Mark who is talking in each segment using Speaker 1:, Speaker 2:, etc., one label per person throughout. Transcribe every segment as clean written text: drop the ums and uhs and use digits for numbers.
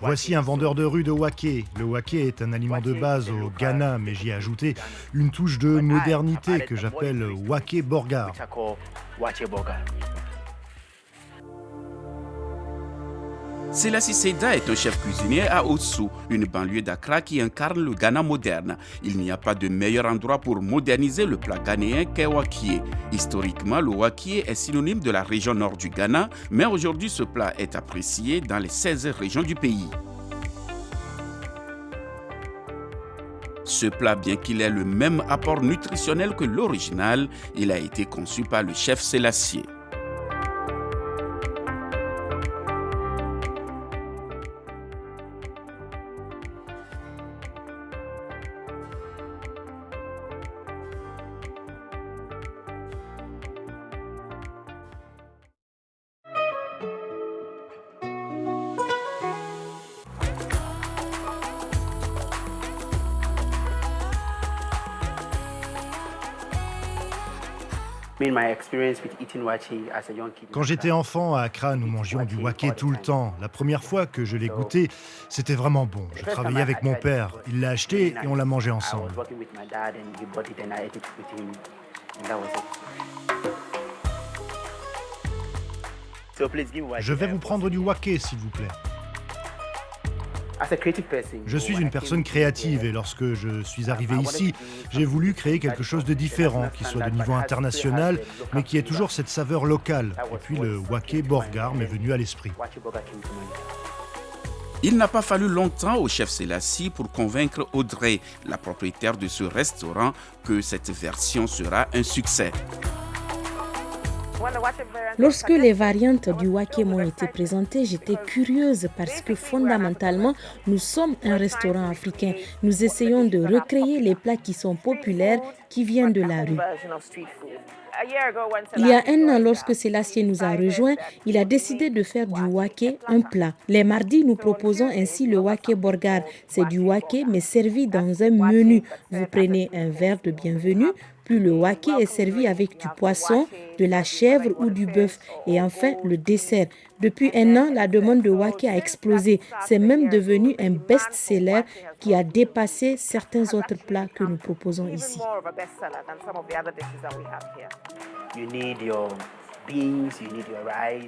Speaker 1: Voici un vendeur de rue de wake. Le wake est un aliment de base au Ghana, mais j'y ai ajouté une touche de modernité que j'appelle wake burger.
Speaker 2: Selassie Seda est un chef cuisinier à Ossou, une banlieue d'Accra qui incarne le Ghana moderne. Il n'y a pas de meilleur endroit pour moderniser le plat ghanéen qu'est wakié. Historiquement, le wakié est synonyme de la région nord du Ghana, mais aujourd'hui ce plat est apprécié dans les 16 régions du pays. Ce plat, bien qu'il ait le même apport nutritionnel que l'original, il a été conçu par le chef Selassie.
Speaker 1: Quand j'étais enfant à Accra, nous mangions du wake tout le temps. La première fois que je l'ai goûté, c'était vraiment bon. Je travaillais avec mon père. Il l'a acheté et on l'a mangé ensemble. Je vais vous prendre du wake, s'il vous plaît. Je suis une personne créative et lorsque je suis arrivé ici, j'ai voulu créer quelque chose de différent, qui soit de niveau international, mais qui ait toujours cette saveur locale. Et puis le wake burger m'est venu à l'esprit.
Speaker 2: Il n'a pas fallu longtemps au chef Selassie pour convaincre Audrey, la propriétaire de ce restaurant, que cette version sera un succès.
Speaker 3: Lorsque les variantes du wake m'ont été présentées, j'étais curieuse parce que fondamentalement, nous sommes un restaurant africain. Nous essayons de recréer les plats qui sont populaires, qui viennent de la rue. Il y a un an, lorsque Selassie nous a rejoints, il a décidé de faire du wake un plat. Les mardis, nous proposons ainsi le wake burger. C'est du wake mais servi dans un menu. Vous prenez un verre de bienvenue, puis le wake est servi avec du poisson, de la chèvre ou du bœuf et enfin le dessert. Depuis un an, la demande de wake a explosé. C'est même devenu un best-seller qui a dépassé certains autres plats que nous proposons ici.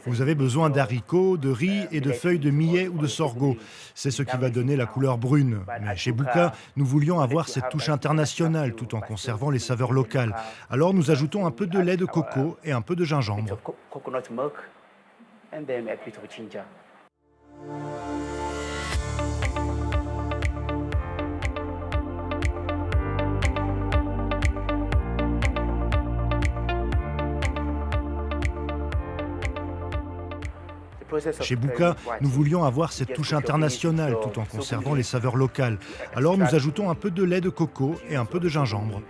Speaker 1: Vous avez besoin d'haricots, de riz et de feuilles de millet ou de sorgho. C'est ce qui va donner la couleur brune. Mais chez Bouka, nous voulions avoir cette touche internationale tout en conservant les saveurs locales. Alors nous ajoutons un peu de lait de coco et un peu de gingembre. Chez Bouka, nous voulions avoir cette touche internationale tout en conservant les saveurs locales. Alors nous ajoutons un peu de lait de coco et un peu de gingembre.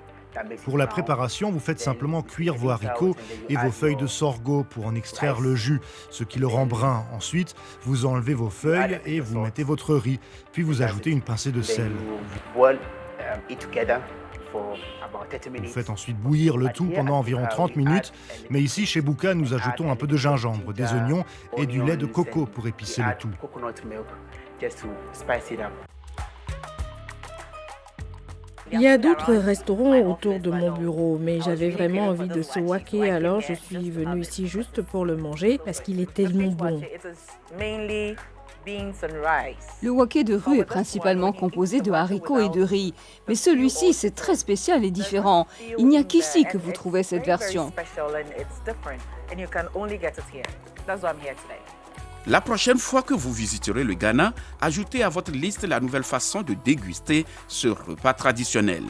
Speaker 1: Pour la préparation, vous faites simplement cuire vos haricots et vos feuilles de sorgho pour en extraire le jus, ce qui le rend brun. Ensuite, vous enlevez vos feuilles et vous mettez votre riz, puis vous ajoutez une pincée de sel. Vous faites ensuite bouillir le tout pendant environ 30 minutes, mais ici chez Bouka, nous ajoutons un peu de gingembre, des oignons et du lait de coco pour épicer le tout.
Speaker 4: Il y a d'autres restaurants autour de mon bureau, mais j'avais vraiment envie de ce wake, alors je suis venue ici juste pour le manger parce qu'il est tellement bon.
Speaker 5: Le wake de rue est principalement composé de haricots et de riz, mais celui-ci c'est très spécial et différent. Il n'y a qu'ici que vous trouvez cette version.
Speaker 2: La prochaine fois que vous visiterez le Ghana, ajoutez à votre liste la nouvelle façon de déguster ce repas traditionnel.